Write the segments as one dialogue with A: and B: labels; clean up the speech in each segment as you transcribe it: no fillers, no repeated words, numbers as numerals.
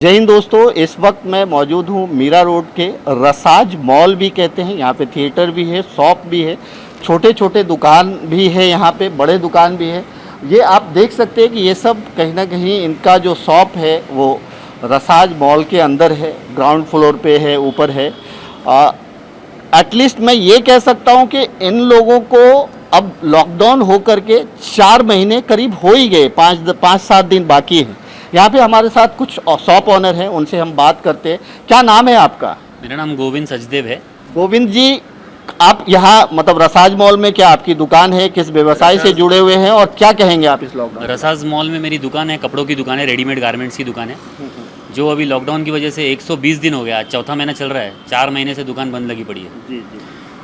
A: जय हिंद दोस्तों, इस वक्त मैं मौजूद हूँ मीरा रोड के रसाज मॉल भी कहते हैं। यहाँ पे थिएटर भी है, शॉप भी है, छोटे छोटे दुकान भी है, यहाँ पे बड़े दुकान भी है। ये आप देख सकते हैं कि ये सब कहीं ना कहीं इनका जो शॉप है वो रसाज मॉल के अंदर है, ग्राउंड फ्लोर पे है, ऊपर है। एटलीस्ट मैं ये कह सकता हूँ कि इन लोगों को अब लॉकडाउन हो करके 4 महीने करीब हो ही गए, 5-7 दिन बाकी हैं। यहाँ पे हमारे साथ कुछ शॉप ओनर हैं, उनसे हम बात करते हैं। क्या नाम है आपका?
B: मेरा नाम गोविंद सचदेव है।
A: गोविंद जी, आप यहाँ मतलब रसाज मॉल में क्या आपकी दुकान है? किस व्यवसाय से जुड़े हुए हैं और क्या कहेंगे आप इस लॉकडाउन?
B: रसाज मॉल में मेरी दुकान है, कपड़ों की दुकान है, रेडीमेड गारमेंट्स की दुकान है। जो अभी लॉकडाउन की वजह से 120 दिन हो गया, आज चौथा महीना चल रहा है, 4 महीने से दुकान बंद लगी पड़ी है।
A: जी जी,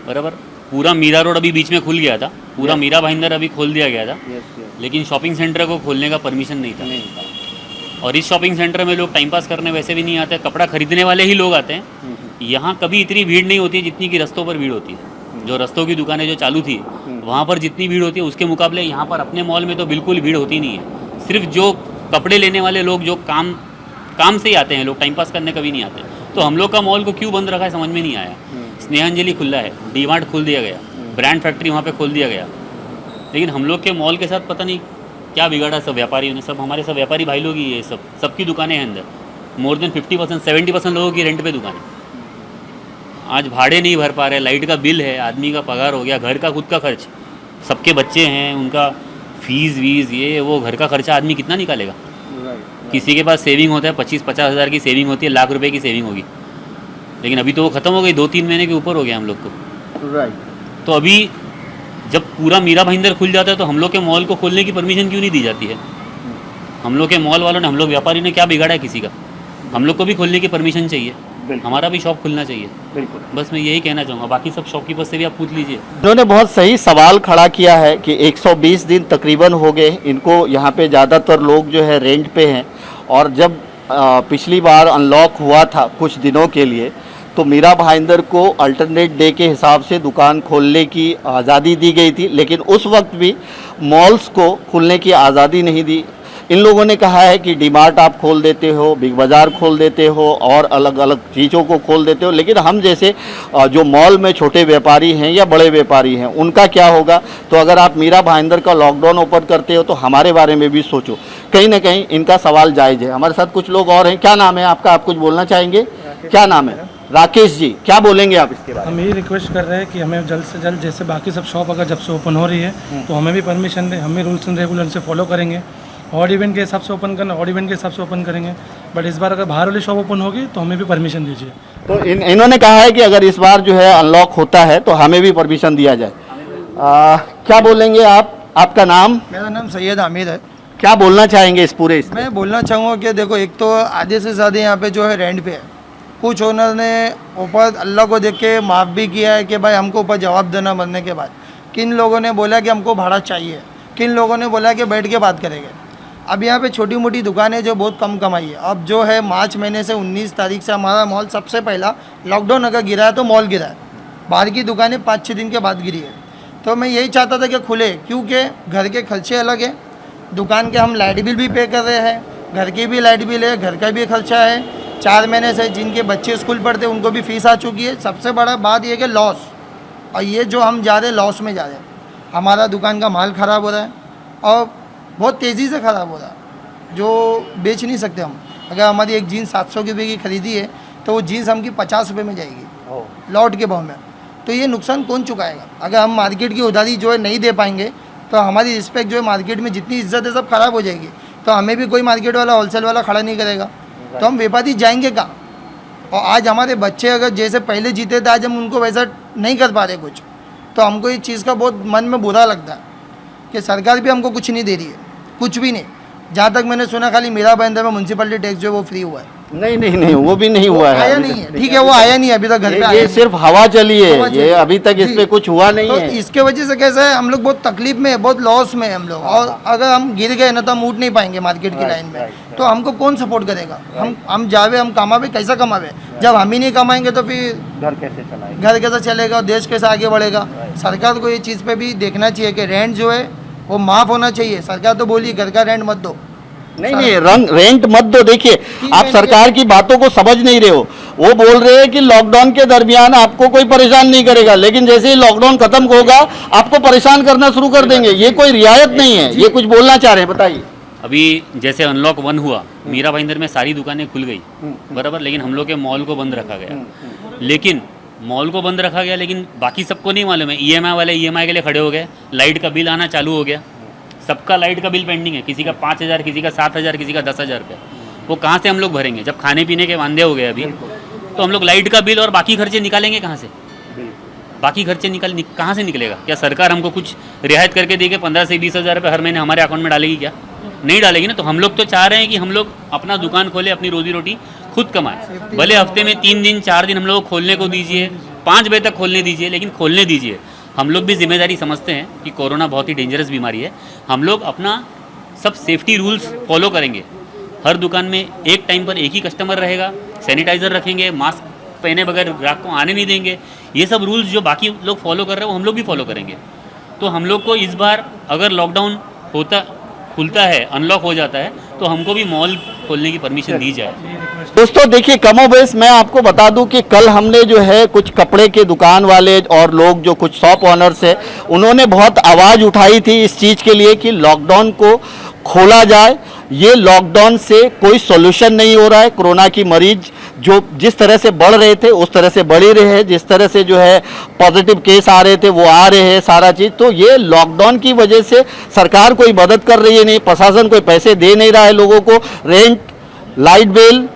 B: बराबर। पूरा मीरा रोड अभी बीच में खुल गया था, पूरा मीरा भाईंदर अभी खोल दिया गया था, लेकिन शॉपिंग सेंटर को खोलने का परमिशन नहीं था। और इस शॉपिंग सेंटर में लोग टाइम पास करने वैसे भी नहीं आते, कपड़ा खरीदने वाले ही लोग आते हैं। यहाँ कभी इतनी भीड़ नहीं होती है जितनी कि रस्तों पर भीड़ होती है। जो रस्तों की दुकानें जो चालू थी वहाँ पर जितनी भीड़ होती है उसके मुकाबले यहाँ पर अपने मॉल में तो बिल्कुल भीड़ होती नहीं है। सिर्फ जो कपड़े लेने वाले लोग जो काम से ही आते हैं, लोग टाइम पास करने कभी नहीं आते। तो हम लोग का मॉल को क्यों बंद रखा है समझ में नहीं आया। स्नेहांजलि खुला है, डी-मार्ट खोल दिया गया, ब्रांड फैक्ट्री वहाँ पर खोल दिया गया, लेकिन हम लोग के मॉल के साथ पता नहीं क्या बिगाड़ा सब व्यापारियों ने। सब हमारे सब व्यापारी भाई लोग ही ये सबकी दुकानें हैं अंदर। मोर देन 50% 70% लोगों की रेंट पे दुकान है। आज भाड़े नहीं भर पा रहे, लाइट का बिल है, आदमी का पगार हो गया, घर का खुद का खर्च, सबके बच्चे हैं, उनका फीस वीस ये वो, घर का खर्चा आदमी कितना निकालेगा। किसी के पास सेविंग होता है 25-50 हज़ार की सेविंग होती है, लाख रुपए की सेविंग होगी, लेकिन अभी तो वो ख़त्म हो गई, 2-3 महीने के ऊपर हो गया हम लोग को। तो अभी जब पूरा मीरा भाईंदर खुल जाता है तो हम लोग के मॉल को खोलने की परमिशन क्यों नहीं दी जाती है? हम लोग के मॉल वालों ने, हम लोग व्यापारी ने क्या बिगाड़ा है किसी का? हम लोग को भी खोलने की परमिशन चाहिए, हमारा भी शॉप खुलना चाहिए। बिल्कुल, बस मैं यही कहना चाहूँगा। बाकी सब शॉपकीपर से भी आप पूछ लीजिए।
A: उन्होंने बहुत सही सवाल खड़ा किया है कि 120 दिन तकरीबन हो गए इनको। यहाँ पे ज़्यादातर लोग जो है रेंट पे हैं, और जब पिछली बार अनलॉक हुआ था कुछ दिनों के लिए तो मीरा भाईंदर को अल्टरनेट डे के हिसाब से दुकान खोलने की आज़ादी दी गई थी, लेकिन उस वक्त भी मॉल्स को खुलने की आज़ादी नहीं दी। इन लोगों ने कहा है कि डी-मार्ट आप खोल देते हो, बिग बाज़ार खोल देते हो और अलग अलग चीज़ों को खोल देते हो, लेकिन हम जैसे जो मॉल में छोटे व्यापारी हैं या बड़े व्यापारी हैं उनका क्या होगा? तो अगर आप मीरा भाईंदर का लॉकडाउन ओपन करते हो तो हमारे बारे में भी सोचो। कहीं ना कहीं इनका सवाल जायज़ है। हमारे साथ कुछ लोग और हैं। क्या नाम है आपका? आप कुछ बोलना चाहेंगे? क्या नाम है? राकेश जी, क्या बोलेंगे आप इसके बारे में?
C: हम यही रिक्वेस्ट कर रहे हैं कि हमें जल्द से जल्द, जैसे बाकी सब शॉप अगर जब से ओपन हो रही है तो हमें भी परमिशन दें। हम भी रूल्स एंड रेगुलेशन से फॉलो करेंगे, ऑड इवेंट के हिसाब से ओपन करना, ऑड इवेंट के हिसाब से ओपन करेंगे। बट इस बार अगर बाहर वाली शॉप ओपन होगी तो हमें भी परमिशन दीजिए।
A: तो इन्होंने कहा है कि अगर इस बार जो है अनलॉक होता है तो हमें भी परमिशन दिया जाए। क्या बोलेंगे आप? आपका नाम?
D: मेरा नाम सैयद आमिर है।
A: क्या बोलना चाहेंगे इस पूरे?
D: मैं बोलना चाहूँगा कि देखो, एक तो आधे से ज़्यादा यहाँ पे जो है रेंट पे है। कुछ ओनर ने ऊपर अल्लाह को देख के माफ़ भी किया है कि भाई हमको ऊपर जवाब देना बनने के बाद। किन लोगों ने बोला कि हमको भाड़ा चाहिए, किन लोगों ने बोला कि बैठ के बात करेंगे। अब यहाँ पे छोटी मोटी दुकानें जो बहुत कम कमाई है, अब जो है मार्च महीने से 19 तारीख से हमारा मॉल सबसे पहला लॉकडाउन अगर गिरा है तो मॉल गिरा है। बाहर की दुकानें 5-6 दिन के बाद गिरी है। तो मैं यही चाहता था कि खुले, क्योंकि घर के खर्चे अलग है, दुकान के हम लाइट बिल भी पे कर रहे हैं, घर की भी लाइट बिल है, घर का भी खर्चा है। 4 महीने से जिनके बच्चे स्कूल पढ़ते हैं उनको भी फीस आ चुकी है। सबसे बड़ा बात यह कि लॉस, और ये जो हम जा रहे हैं लॉस में जा रहे हैं। हमारा दुकान का माल ख़राब हो रहा है और बहुत तेज़ी से ख़राब हो रहा है, जो बेच नहीं सकते हम। अगर हमारी एक जीन्स 700 रुपये की खरीदी है तो वो जीन्स हमकी 50 रुपये में जाएगी लॉट के भाव में। तो ये नुकसान कौन चुकाएगा? अगर हम मार्केट की उधारी जो है नहीं दे पाएंगे तो हमारी रिस्पेक्ट जो है मार्केट में जितनी इज्जत है सब ख़राब हो जाएगी। तो हमें भी कोई मार्केट वाला, होलसेल वाला खड़ा नहीं करेगा, तो हम व्यापारी जाएंगे कहाँ? और आज हमारे बच्चे अगर जैसे पहले जीते थे, आज हम उनको वैसा नहीं कर पा रहे कुछ, तो हमको इस चीज़ का बहुत मन में बुरा लगता है कि सरकार भी हमको कुछ नहीं दे रही है, कुछ भी नहीं। जहाँ तक मैंने सुना खाली मीरा भाईंदर में म्यूनसिपलिटी टैक्स जो है वो फ्री हुआ है।
A: नहीं, वो भी नहीं हुआ है,
D: आया नहीं है। ठीक है, वो आया नहीं है अभी तक घर पे आया।
A: ये सिर्फ हवा चली है, ये अभी तक इस पे कुछ हुआ नहीं है।
D: तो इसके वजह से कैसा है, हम लोग बहुत तकलीफ में है, बहुत लॉस में है हम लोग। और अगर हम गिर गए ना तो हम उठ नहीं पाएंगे मार्केट की लाइन में, तो हमको कौन सपोर्ट करेगा? हम जावे, हम कमावे, कैसा कमावे? जब हम ही नहीं कमाएंगे तो फिर
A: घर कैसे
D: चलेगा? देश कैसे आगे बढ़ेगा? सरकार को ये चीज़ पे भी देखना चाहिए कि रेंट जो है वो माफ़ होना चाहिए। सरकार तो बोली घर का रेंट मत दो,
A: नहीं रंग रेंट मत दो। देखिए आप सरकार की बातों को समझ नहीं रहे हो। वो बोल रहे हैं कि लॉकडाउन के दरमियान आपको कोई परेशान नहीं करेगा, लेकिन जैसे ही लॉकडाउन खत्म होगा आपको परेशान करना शुरू कर देंगे। ये कोई रियायत नहीं है। ये कुछ बोलना चाह रहे हैं, बताइए।
B: अभी जैसे अनलॉक 1 हुआ, मीरा भाईंदर में सारी दुकानें खुल गई बराबर, लेकिन हम लोग के मॉल को बंद रखा गया। लेकिन मॉल को बंद रखा गया, लेकिन बाकी सबको नहीं मालूम है। ईएमआई वाले ईएमआई के लिए खड़े हो गए, लाइट का बिल आना चालू हो गया। सबका लाइट का बिल पेंडिंग है, किसी का 5,000, किसी का 7,000, किसी का 10,000 रुपये। वो कहाँ से हम लोग भरेंगे जब खाने पीने के वांदे हो गए अभी? तो हम लोग लाइट का बिल और बाकी खर्चे निकालेंगे कहाँ से? बाकी खर्चे कहाँ से निकलेगा? क्या सरकार हमको कुछ रियायत करके देगी 15 से 20,000 रुपये हर महीने हमारे अकाउंट में डालेगी? क्या नहीं डालेगी ना। तो हम लोग तो चाह रहे हैं कि हम लोग अपना दुकान खोले, अपनी रोजी रोटी खुद कमाए। भले हफ्ते में 3 दिन 4 दिन हम लोग को खोलने को दीजिए, 5 बजे तक खोलने दीजिए, लेकिन खोलने दीजिए। हम लोग भी जिम्मेदारी समझते हैं कि कोरोना बहुत ही डेंजरस बीमारी है। हम लोग अपना सब सेफ्टी रूल्स फॉलो करेंगे। हर दुकान में एक टाइम पर एक ही कस्टमर रहेगा, सैनिटाइज़र रखेंगे, मास्क पहने बगैर ग्राहक को आने नहीं देंगे। ये सब रूल्स जो बाकी लोग फॉलो कर रहे हैं वो हम लोग भी फॉलो करेंगे। तो हम लोग को इस बार अगर लॉकडाउन खुलता है, अनलॉक हो जाता है, तो हमको भी मॉल खोलने की परमिशन दी जाए।
A: दोस्तों देखिए, कमोबेश मैं आपको बता दूं कि कल हमने जो है कुछ कपड़े के दुकान वाले और लोग जो कुछ शॉप ओनर्स है, उन्होंने बहुत आवाज़ उठाई थी इस चीज़ के लिए कि लॉकडाउन को खोला जाए। ये लॉकडाउन से कोई सॉल्यूशन नहीं हो रहा है। कोरोना की मरीज जो जिस तरह से बढ़ रहे थे उस तरह से बढ़ ही रहे हैं, जिस तरह से जो है पॉजिटिव केस आ रहे थे वो आ रहे हैं सारा चीज़। तो ये लॉकडाउन की वजह से सरकार कोई मदद कर रही है नहीं, प्रशासन कोई पैसे दे नहीं रहा है लोगों को। रेंट, लाइट बिल,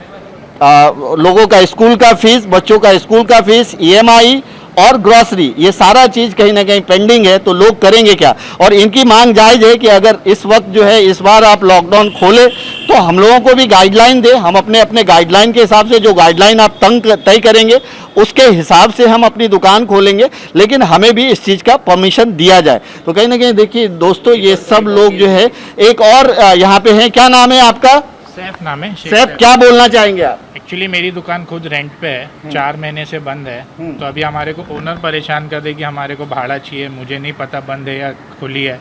A: लोगों का स्कूल का फीस, बच्चों का स्कूल का फीस, ईएमआई और ग्रॉसरी, ये सारा चीज़ कहीं ना कहीं पेंडिंग है। तो लोग करेंगे क्या? और इनकी मांग जायज़ है कि अगर इस वक्त जो है इस बार आप लॉकडाउन खोले तो हम लोगों को भी गाइडलाइन दें। हम अपने अपने गाइडलाइन के हिसाब से, जो गाइडलाइन आप तय करेंगे उसके हिसाब से हम अपनी दुकान खोलेंगे, लेकिन हमें भी इस चीज़ का परमिशन दिया जाए। तो कहीं ना कहीं देखिए दोस्तों, ये सब लोग जो है एक और यहाँ पे हैं। क्या नाम है आपका?
E: सैफ नाम है।
A: सैफ, क्या बोलना चाहेंगे आप?
E: एक्चुअली मेरी दुकान खुद रेंट पे है, 4 महीने से बंद है। तो अभी हमारे को ओनर परेशान कर दे कि हमारे को भाड़ा चाहिए। मुझे नहीं पता बंद है या खुली है।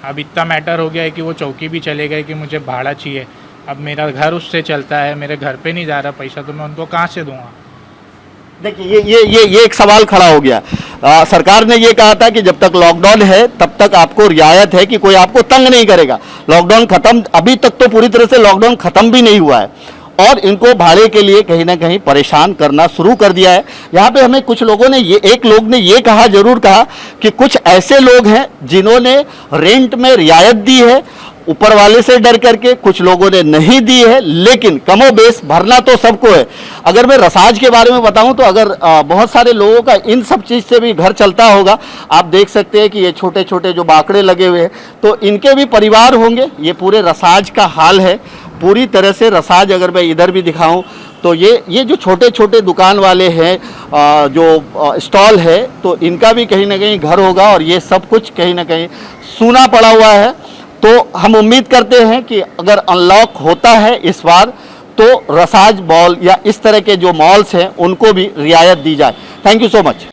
E: अब इतना मैटर हो गया है कि वो चौकी भी चले गए कि मुझे भाड़ा चाहिए। अब मेरा घर उससे चलता है, मेरे घर पे नहीं जा रहा पैसा, तो मैं उनको कहाँ से दूंगा?
A: देखिए ये एक सवाल खड़ा हो गया। सरकार ने ये कहा था कि जब तक लॉकडाउन है तब तक आपको रियायत है कि कोई आपको तंग नहीं करेगा। लॉकडाउन खत्म, अभी तक तो पूरी तरह से लॉकडाउन खत्म भी नहीं हुआ है और इनको भाड़े के लिए कहीं ना कहीं परेशान करना शुरू कर दिया है। यहाँ पे हमें कुछ लोगों ने एक लोग ने ये कहा, जरूर कहा कि कुछ ऐसे लोग हैं जिन्होंने रेंट में रियायत दी है ऊपर वाले से डर करके, कुछ लोगों ने नहीं दी है, लेकिन कमोबेश भरना तो सबको है। अगर मैं रसाज के बारे में बताऊं तो अगर बहुत सारे लोगों का इन सब चीज़ से भी घर चलता होगा। आप देख सकते हैं कि ये छोटे छोटे जो बाकड़े लगे हुए हैं, तो इनके भी परिवार होंगे। ये पूरे रसाज का हाल है पूरी तरह से। रसाज अगर मैं इधर भी दिखाऊं तो ये जो छोटे छोटे दुकान वाले हैं, जो स्टॉल है, तो इनका भी कहीं ना कहीं घर होगा और ये सब कुछ कहीं ना कहीं सूना पड़ा हुआ है। तो हम उम्मीद करते हैं कि अगर अनलॉक होता है इस बार तो रसाज मॉल या इस तरह के जो मॉल्स हैं उनको भी रियायत दी जाए। Thank you so much.